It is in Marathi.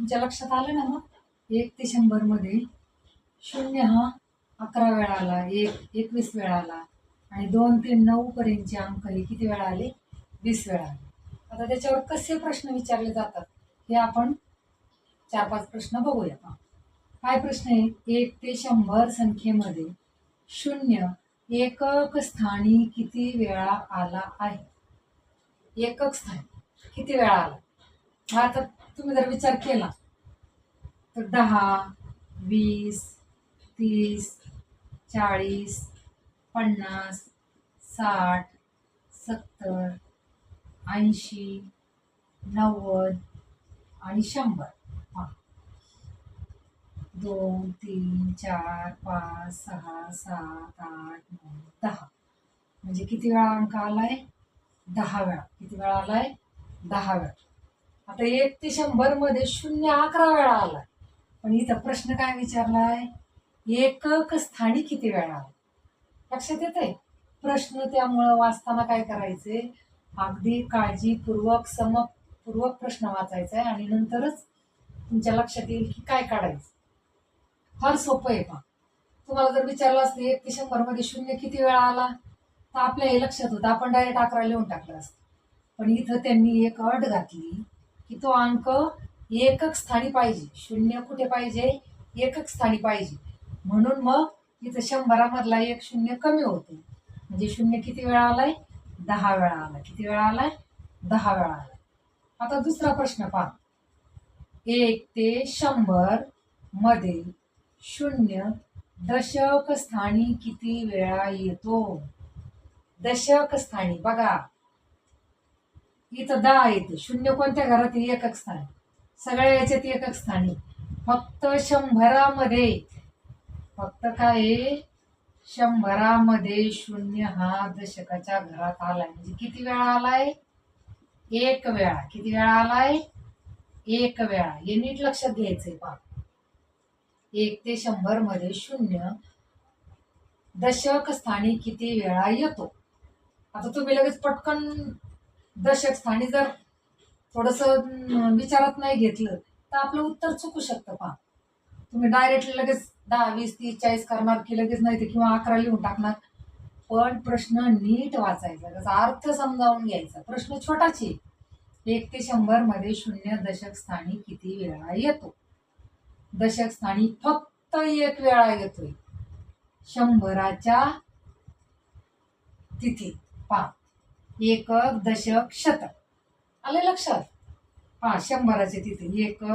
तुमच्या लक्षात आलं ना? मग 1 ते 100 मध्ये 0 हा 11 वेळा आला, 1 21 वेळा आला आणि 2 ते 9 पर्यंतचे अंक हे किती वेळा आले? 20 वेळा आले. आता त्याच्यावर कसे प्रश्न विचारले जातात हे आपण 4-5 प्रश्न बघूया. काय प्रश्न आहे? 1 ते 100 संख्येमध्ये 0 एकक स्थानी किती वेळा आला आहे? एकक स्थानी किती वेळा आला? हा आता तुम्ही जर विचार केला तर 10, 20, 30, 40, 50, 60, 70, 80, 90 आणि 100. 2, 3, 4, 5, 6, 7, 8, 9, 10. म्हणजे किती वेळा अंक आलाय? 10 वेळा. किती वेळा आलाय? 10 वेळा. आता 1 ते 100 मध्ये 0 11 वेळा आलाय. पण इथं प्रश्न काय विचारलाय? एकक स्थानी किती वेळा आला? लक्षात येतंय? प्रश्न त्यामुळं वाचताना काय करायचे? अगदी काळजीपूर्वक समपूर्वक प्रश्न वाचायचा आहे आणि नंतरच तुमच्या लक्षात येईल की काय काढायचं. फार सोपं आहे. तुम्हाला जर विचारलं असतं 1 ते 100 मध्ये 0 किती वेळा आला तर आपल्या हे लक्षात होतं, आपण डायरेक्ट 11 लिहून टाकलं असतं. पण इथं त्यांनी एक अट घातली की तो अंक एकक स्थानी पाहिजे. 0 कुठे पाहिजे? एकक स्थानी पाहिजे. म्हणून मग इथं 100 मधला 1 0 कमी होतो. म्हणजे 0 किती वेळा आलाय? 10 वेळा आला. किती वेळा आलाय? 10 वेळा आलाय. आता दुसरा प्रश्न पहा. 1 ते 100 मध्ये 0 दशक स्थानी किती वेळा येतो? दशक स्थानी बघा, इथं 10 येते. 0 कोणत्या घरात? एकक स्थानी. सगळ्या याच्यात एकक स्थानी. फक्त 100 मध्ये फक्त काय? 100 मध्ये 0 हा दशकाच्या घरात आलाय. म्हणजे किती वेळा आलाय? 1 वेळा. किती वेळा आलाय? 1 वेळा. हे नीट लक्षात घ्यायचंय. पहा, 1 ते 100 मध्ये 0 दशक स्थानी किती वेळा येतो? आता तुम्ही लगेच पटकन दशक स्थानी जर थोडस विचारात नाही घेतलं तर आपलं उत्तर चुकू शकतं. पहा, तुम्ही डायरेक्ट लगेच 10, 20, 30, 40 करणार की लगेच नाही तर किंवा 11 लिहून टाकणार. पण प्रश्न नीट वाचायचा, त्याचा अर्थ समजावून घ्यायचा. प्रश्न छोटाच आहे. 1 ते 100 मध्ये 0 दशक स्थानी किती वेळा येतो? दशक स्थानी फक्त 1 वेळा येतोय. 100च्या तिथी. पहा, एकक, दशक, शतक. आले लक्षात? पहा, 100च्या तिथे एकक,